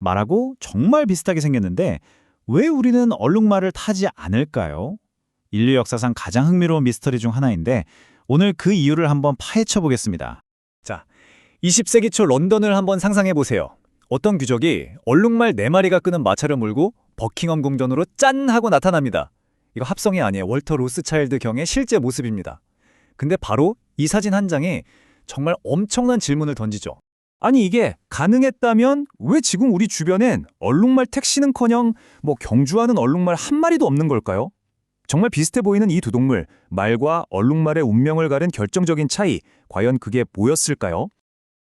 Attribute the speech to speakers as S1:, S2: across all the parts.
S1: 말하고 정말 비슷하게 생겼는데 왜 우리는 얼룩말을 타지 않을까요? 인류 역사상 가장 흥미로운 미스터리 중 하나인데 오늘 그 이유를 한번 파헤쳐 보겠습니다.
S2: 자, 20세기 초 런던을 한번 상상해 보세요. 어떤 귀족이 얼룩말 4마리가 끄는 마차를 몰고 버킹엄 궁전으로 짠 하고 나타납니다. 이거 합성이 아니에요. 월터 로스차일드 경의 실제 모습입니다. 근데 바로 이 사진 한 장에 정말 엄청난 질문을 던지죠. 아니 이게 가능했다면 왜 지금 우리 주변엔 얼룩말 택시는커녕 경주하는 얼룩말 한 마리도 없는 걸까요? 정말 비슷해 보이는 이 두 동물, 말과 얼룩말의 운명을 가른 결정적인 차이, 과연 그게 뭐였을까요?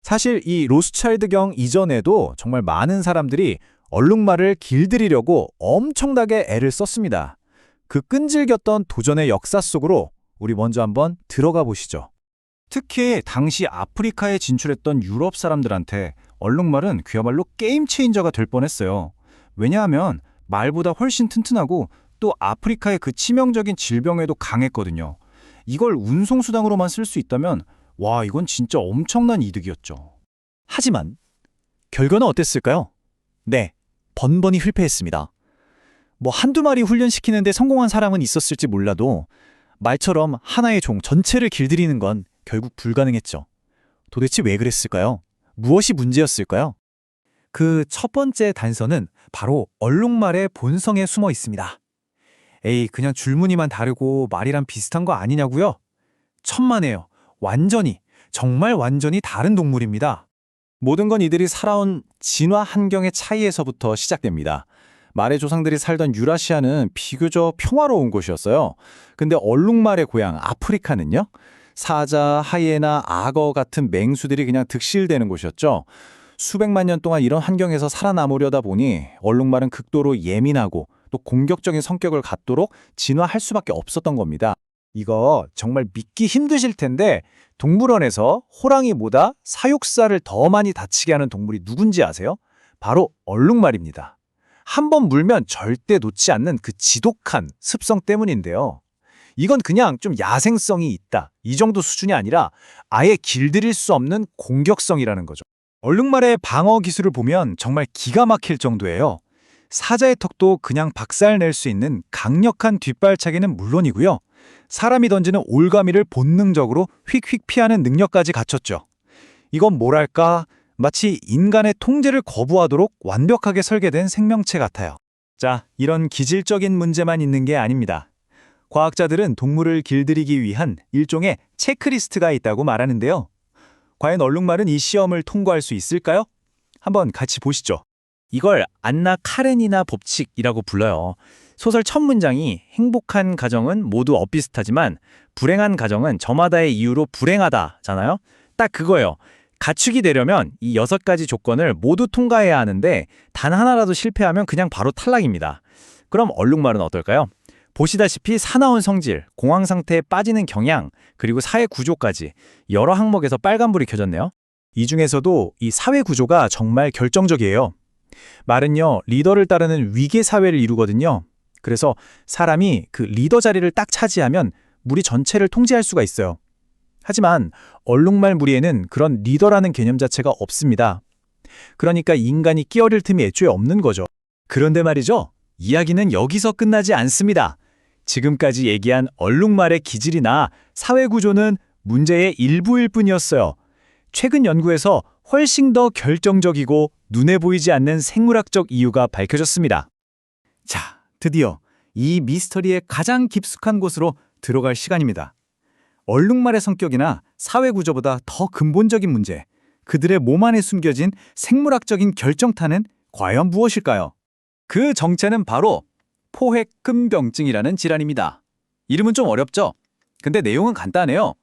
S2: 사실 이 로스차일드경 이전에도 정말 많은 사람들이 얼룩말을 길들이려고 엄청나게 애를 썼습니다. 그 끈질겼던 도전의 역사 속으로 우리 먼저 한번 들어가 보시죠. 특히 당시 아프리카에 진출했던 유럽 사람들한테 얼룩말은 그야말로 게임 체인저가 될 뻔했어요. 왜냐하면 말보다 훨씬 튼튼하고 또 아프리카의 그 치명적인 질병에도 강했거든요. 이걸 운송수단으로만 쓸 수 있다면 와, 이건 진짜 엄청난 이득이었죠. 하지만 결과는 어땠을까요? 네, 번번이 실패했습니다. 한두 마리 훈련시키는데 성공한 사람은 있었을지 몰라도 말처럼 하나의 종 전체를 길들이는 건 결국 불가능했죠. 도대체 왜 그랬을까요? 무엇이 문제였을까요? 그 첫 번째 단서는 바로 얼룩말의 본성에 숨어 있습니다. 에이, 그냥 줄무늬만 다르고 말이랑 비슷한 거 아니냐고요? 천만에요. 완전히, 정말 완전히 다른 동물입니다. 모든 건 이들이 살아온 진화 환경의 차이에서부터 시작됩니다. 말의 조상들이 살던 유라시아는 비교적 평화로운 곳이었어요. 근데 얼룩말의 고향 아프리카는요? 사자, 하이에나, 악어 같은 맹수들이 그냥 득실되는 곳이었죠. 수백만 년 동안 이런 환경에서 살아남으려다 보니 얼룩말은 극도로 예민하고 또 공격적인 성격을 갖도록 진화할 수밖에 없었던 겁니다. 이거 정말 믿기 힘드실 텐데 동물원에서 호랑이보다 사육사를 더 많이 다치게 하는 동물이 누군지 아세요? 바로 얼룩말입니다. 한 번 물면 절대 놓지 않는 그 지독한 습성 때문인데요. 이건 그냥 좀 야생성이 있다, 이 정도 수준이 아니라 아예 길들일 수 없는 공격성이라는 거죠. 얼룩말의 방어 기술을 보면 정말 기가 막힐 정도예요. 사자의 턱도 그냥 박살낼 수 있는 강력한 뒷발차기는 물론이고요. 사람이 던지는 올가미를 본능적으로 휙휙 피하는 능력까지 갖췄죠. 이건 뭐랄까, 마치 인간의 통제를 거부하도록 완벽하게 설계된 생명체 같아요. 자, 이런 기질적인 문제만 있는 게 아닙니다. 과학자들은 동물을 길들이기 위한 일종의 체크리스트가 있다고 말하는데요. 과연 얼룩말은 이 시험을 통과할 수 있을까요? 한번 같이 보시죠. 이걸 안나 카레니나 법칙이라고 불러요. 소설 첫 문장이 행복한 가정은 모두 엇비슷하지만 불행한 가정은 저마다의 이유로 불행하다잖아요. 딱 그거예요. 가축이 되려면 이 6가지 조건을 모두 통과해야 하는데 단 하나라도 실패하면 그냥 바로 탈락입니다. 그럼 얼룩말은 어떨까요? 보시다시피 사나운 성질, 공황 상태에 빠지는 경향, 그리고 사회 구조까지 여러 항목에서 빨간불이 켜졌네요. 이 중에서도 이 사회 구조가 정말 결정적이에요. 말은요, 리더를 따르는 위계 사회를 이루거든요. 그래서 사람이 그 리더 자리를 딱 차지하면 무리 전체를 통제할 수가 있어요. 하지만 얼룩말 무리에는 그런 리더라는 개념 자체가 없습니다. 그러니까 인간이 끼어들 틈이 애초에 없는 거죠. 그런데 말이죠, 이야기는 여기서 끝나지 않습니다. 지금까지 얘기한 얼룩말의 기질이나 사회 구조는 문제의 일부일 뿐이었어요. 최근 연구에서 훨씬 더 결정적이고 눈에 보이지 않는 생물학적 이유가 밝혀졌습니다. 자, 드디어 이 미스터리의 가장 깊숙한 곳으로 들어갈 시간입니다. 얼룩말의 성격이나 사회 구조보다 더 근본적인 문제, 그들의 몸 안에 숨겨진 생물학적인 결정타는 과연 무엇일까요? 그 정체는 바로 포획근병증이라는 질환입니다. 이름은 좀 어렵죠? 근데 내용은 간단해요.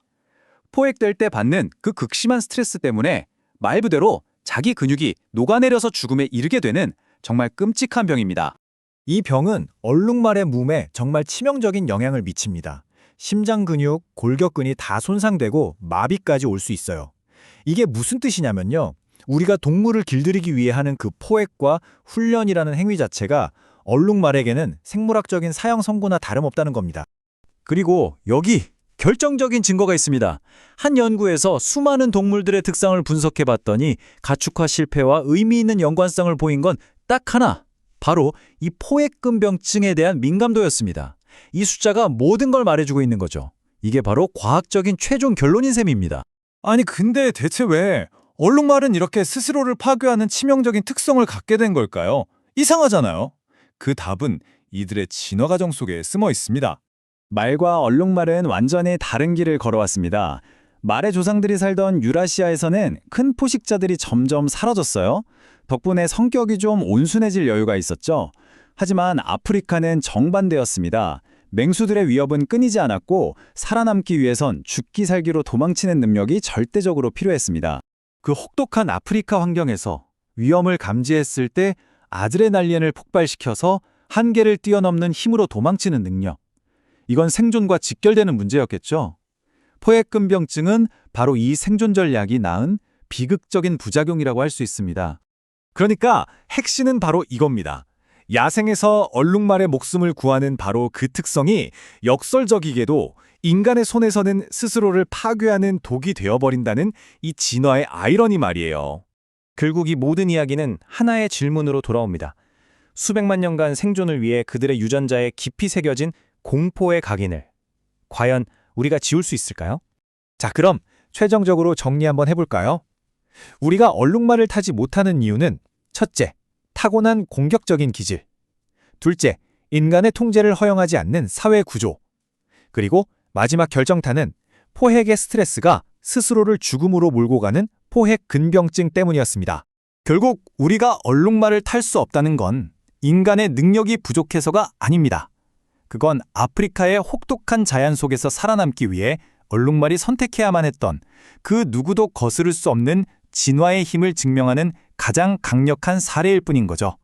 S2: 포획될 때 받는 그 극심한 스트레스 때문에 말 그대로 자기 근육이 녹아내려서 죽음에 이르게 되는 정말 끔찍한 병입니다. 이 병은 얼룩말의 몸에 정말 치명적인 영향을 미칩니다. 심장 근육, 골격근이 다 손상되고 마비까지 올 수 있어요. 이게 무슨 뜻이냐면요, 우리가 동물을 길들이기 위해 하는 그 포획과 훈련이라는 행위 자체가 얼룩말에게는 생물학적인 사형 선고나 다름없다는 겁니다. 그리고 여기 결정적인 증거가 있습니다. 한 연구에서 수많은 동물들의 특성을 분석해 봤더니 가축화 실패와 의미 있는 연관성을 보인 건 딱 하나, 바로 이 포획근병증에 대한 민감도였습니다. 이 숫자가 모든 걸 말해주고 있는 거죠. 이게 바로 과학적인 최종 결론인 셈입니다.
S3: 아니 근데 대체 왜 얼룩말은 이렇게 스스로를 파괴하는 치명적인 특성을 갖게 된 걸까요? 이상하잖아요. 그 답은 이들의 진화 과정 속에 숨어 있습니다.
S2: 말과 얼룩말은 완전히 다른 길을 걸어왔습니다. 말의 조상들이 살던 유라시아에서는 큰 포식자들이 점점 사라졌어요. 덕분에 성격이 좀 온순해질 여유가 있었죠. 하지만 아프리카는 정반대였습니다. 맹수들의 위협은 끊이지 않았고 살아남기 위해선 죽기 살기로 도망치는 능력이 절대적으로 필요했습니다.
S3: 그 혹독한 아프리카 환경에서 위험을 감지했을 때 아드레날린을 폭발시켜서 한계를 뛰어넘는 힘으로 도망치는 능력. 이건 생존과 직결되는 문제였겠죠. 포획근병증은 바로 이 생존 전략이 낳은 비극적인 부작용이라고 할 수 있습니다. 그러니까 핵심은 바로 이겁니다. 야생에서 얼룩말의 목숨을 구하는 바로 그 특성이 역설적이게도 인간의 손에서는 스스로를 파괴하는 독이 되어버린다는 이 진화의 아이러니 말이에요.
S4: 결국 이 모든 이야기는 하나의 질문으로 돌아옵니다. 수백만 년간 생존을 위해 그들의 유전자에 깊이 새겨진 공포의 각인을 과연 우리가 지울 수 있을까요?
S3: 자, 그럼 최종적으로 정리 한번 해볼까요? 우리가 얼룩말을 타지 못하는 이유는 첫째, 타고난 공격적인 기질. 둘째, 인간의 통제를 허용하지 않는 사회 구조. 그리고 마지막 결정타는 포획의 스트레스가 스스로를 죽음으로 몰고 가는 포획 근병증 때문이었습니다. 결국 우리가 얼룩말을 탈 수 없다는 건 인간의 능력이 부족해서가 아닙니다. 그건 아프리카의 혹독한 자연 속에서 살아남기 위해 얼룩말이 선택해야만 했던 그 누구도 거스를 수 없는 진화의 힘을 증명하는 가장 강력한 사례일 뿐인 거죠.